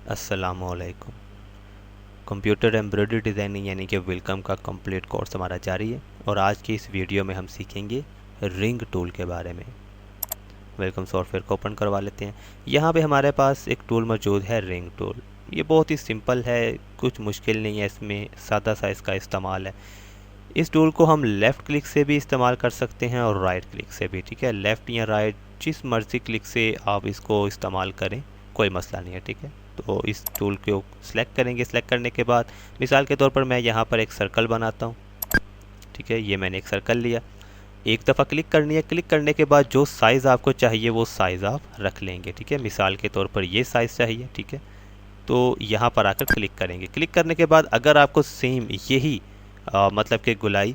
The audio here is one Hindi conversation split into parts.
अस्सलामुअलैकुम। कंप्यूटर एम्ब्रॉयडरी डिज़ाइनिंग यानी कि वेलकम का कंप्लीट कोर्स हमारा जारी है और आज की इस वीडियो में हम सीखेंगे रिंग टूल के बारे में। वेलकम सॉफ्टवेयर को ओपन करवा लेते हैं। यहाँ पे हमारे पास एक टूल मौजूद है, रिंग टूल। ये बहुत ही सिंपल है, कुछ मुश्किल नहीं है इसमें, सादा सा इसका इस्तेमाल है। इस टूल को हम लेफ़्ट क्लिक से भी इस्तेमाल कर सकते हैं और राइट क्लिक से भी, ठीक है। लेफ़्ट या राइट जिस मर्ज़ी क्लिक से आप इसको इस्तेमाल करें, कोई मसला नहीं है, ठीक है। तो इस टूल को सिलेक्ट करेंगे। सिलेक्ट करने के बाद मिसाल के तौर पर मैं यहाँ पर एक सर्कल बनाता हूँ, ठीक है। ये मैंने एक सर्कल लिया, एक दफ़ा क्लिक करनी है। क्लिक करने के बाद जो साइज़ आपको चाहिए वो साइज़ आप रख लेंगे, ठीक है। मिसाल के तौर पर ये साइज़ चाहिए, ठीक है। तो यहाँ पर आकर क्लिक करेंगे। क्लिक करने के बाद अगर आपको सेम यही मतलब कि गुलाई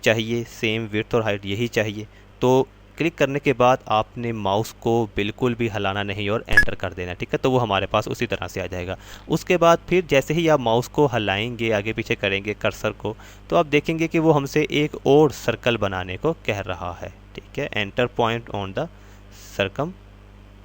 चाहिए, सेम विड्थ और हाइट यही चाहिए, तो क्लिक करने के बाद आपने माउस को बिल्कुल भी हिलाना नहीं और एंटर कर देना, ठीक है। तो वो हमारे पास उसी तरह से आ जाएगा। उसके बाद फिर जैसे ही आप माउस को हिलाएंगे, आगे पीछे करेंगे कर्सर को, तो आप देखेंगे कि वो हमसे एक और सर्कल बनाने को कह रहा है, ठीक है। Enter point on the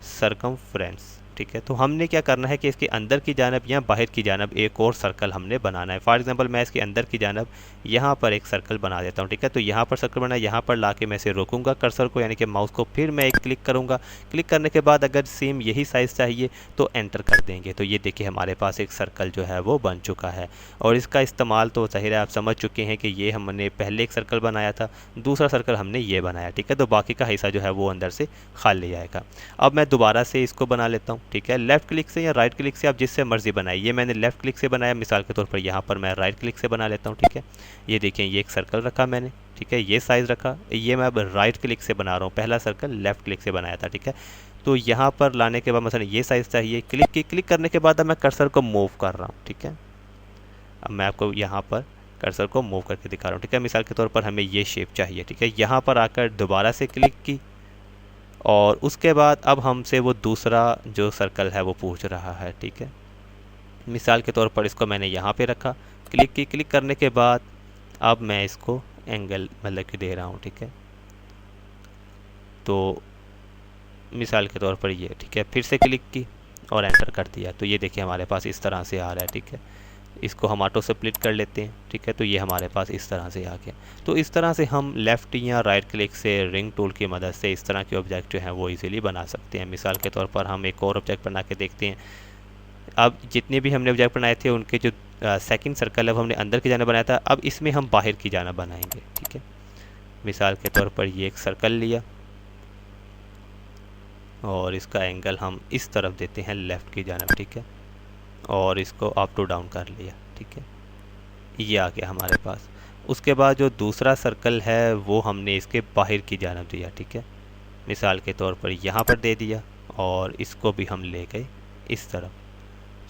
circumference, ठीक है। तो हमने क्या करना है कि इसके अंदर की जानब या बाहर की जानब एक और सर्कल हमने बनाना है। फॉर एग्जांपल मैं इसके अंदर की जानब यहाँ पर एक सर्कल बना देता हूँ, ठीक है। तो यहाँ पर सर्कल बना, यहाँ पर लाके मैं इसे रोकूंगा कर्सर को, यानी कि माउस को, फिर मैं एक क्लिक करूँगा। क्लिक करने के बाद अगर सेम यही साइज़ चाहिए तो एंटर कर देंगे। तो ये देखिए हमारे पास एक सर्कल जो है वो बन चुका है। और इसका इस्तेमाल तो ज़ाहिर है आप समझ चुके हैं कि ये हमने पहले एक सर्कल बनाया था, दूसरा सर्कल हमने ये बनाया, ठीक है। तो बाकी का हिस्सा जो है वो अंदर से खाली जाएगा। अब मैं दोबारा से इसको बना लेता हूँ, ठीक है। लेफ़्ट क्लिक से या राइट क्लिक से आप जिससे मर्जी बनाइए। ये मैंने लेफ़्ट क्लिक से बनाया, मिसाल के तौर पर यहाँ पर मैं राइट क्लिक से बना लेता हूँ, ठीक है। ये देखिए ये एक सर्कल रखा मैंने, ठीक है। ये साइज़ रखा, ये मैं अब राइट क्लिक से बना रहा हूँ। पहला सर्कल लेफ़्ट क्लिक से बनाया था, ठीक है। तो यहाँ पर लाने के बाद मसलन ये साइज़ चाहिए, क्लिक करने के बाद अब मैं कर्सर को मूव कर रहा हूँ, ठीक है। अब मैं आपको यहाँ पर कर्सर को मूव करके दिखा रहा हूँ, ठीक है। मिसाल के तौर पर हमें ये शेप चाहिए, ठीक है। यहाँ पर आकर दोबारा से क्लिक की और उसके बाद अब हमसे वो दूसरा जो सर्कल है वो पूछ रहा है, ठीक है। मिसाल के तौर पर इसको मैंने यहाँ पे रखा, क्लिक करने के बाद अब मैं इसको एंगल मतलब कि दे रहा हूँ, ठीक है। तो मिसाल के तौर पर ये, ठीक है। फिर से क्लिक की और एंटर कर दिया, तो ये देखिए हमारे पास इस तरह से आ रहा है, ठीक है। इसको हम ऑटो स्प्लिट कर लेते हैं, ठीक है। तो ये हमारे पास इस तरह से आ गया। तो इस तरह से हम लेफ़्ट या राइट क्लिक से रिंग टूल की मदद से इस तरह के ऑब्जेक्ट जो हैं वो इजीली बना सकते हैं। मिसाल के तौर पर हम एक और ऑब्जेक्ट बना के देखते हैं। अब जितने भी हमने ऑब्जेक्ट बनाए थे उनके जो सेकंड सर्कल है वो हमने अंदर की जाना बनाया था, अब इसमें हम बाहर की जाना बनाएंगे, ठीक है। मिसाल के तौर पर ये एक सर्कल लिया और इसका एंगल हम इस तरफ देते हैं लेफ़्ट की जानिब, ठीक है। और इसको अप टू डाउन कर लिया, ठीक है। ये आ गया हमारे पास। उसके बाद जो दूसरा सर्कल है वो हमने इसके बाहर की जानिब दिया, ठीक है। मिसाल के तौर पर यहाँ पर दे दिया और इसको भी हम ले गए इस तरफ,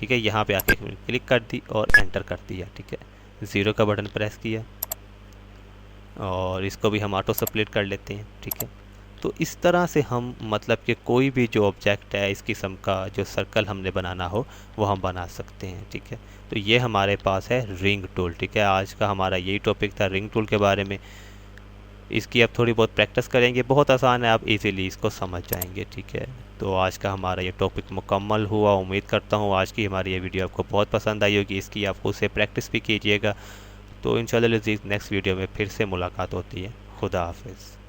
ठीक है। यहाँ पे आके क्लिक कर दी और एंटर कर दिया, ठीक है। ज़ीरो का बटन प्रेस किया और इसको भी हम ऑटो स्प्लिट कर लेते हैं, ठीक है। तो इस तरह से हम मतलब कि कोई भी जो ऑब्जेक्ट है इस किस्म का जो सर्कल हमने बनाना हो वो हम बना सकते हैं, ठीक है। तो ये हमारे पास है रिंग टूल, ठीक है। आज का हमारा यही टॉपिक था रिंग टूल के बारे में। इसकी अब थोड़ी बहुत प्रैक्टिस करेंगे, बहुत आसान है, आप इजीली इसको समझ जाएंगे, ठीक है। तो आज का हमारा ये टॉपिक मुकम्मल हुआ। उम्मीद करता हूँ आज की हमारी ये वीडियो आपको बहुत पसंद आई होगी। इसकी आप खुद से प्रैक्टिस भी कीजिएगा। तो इंशाल्लाह नेक्स्ट वीडियो में फिर से मुलाकात होती है। खुदा हाफिज़।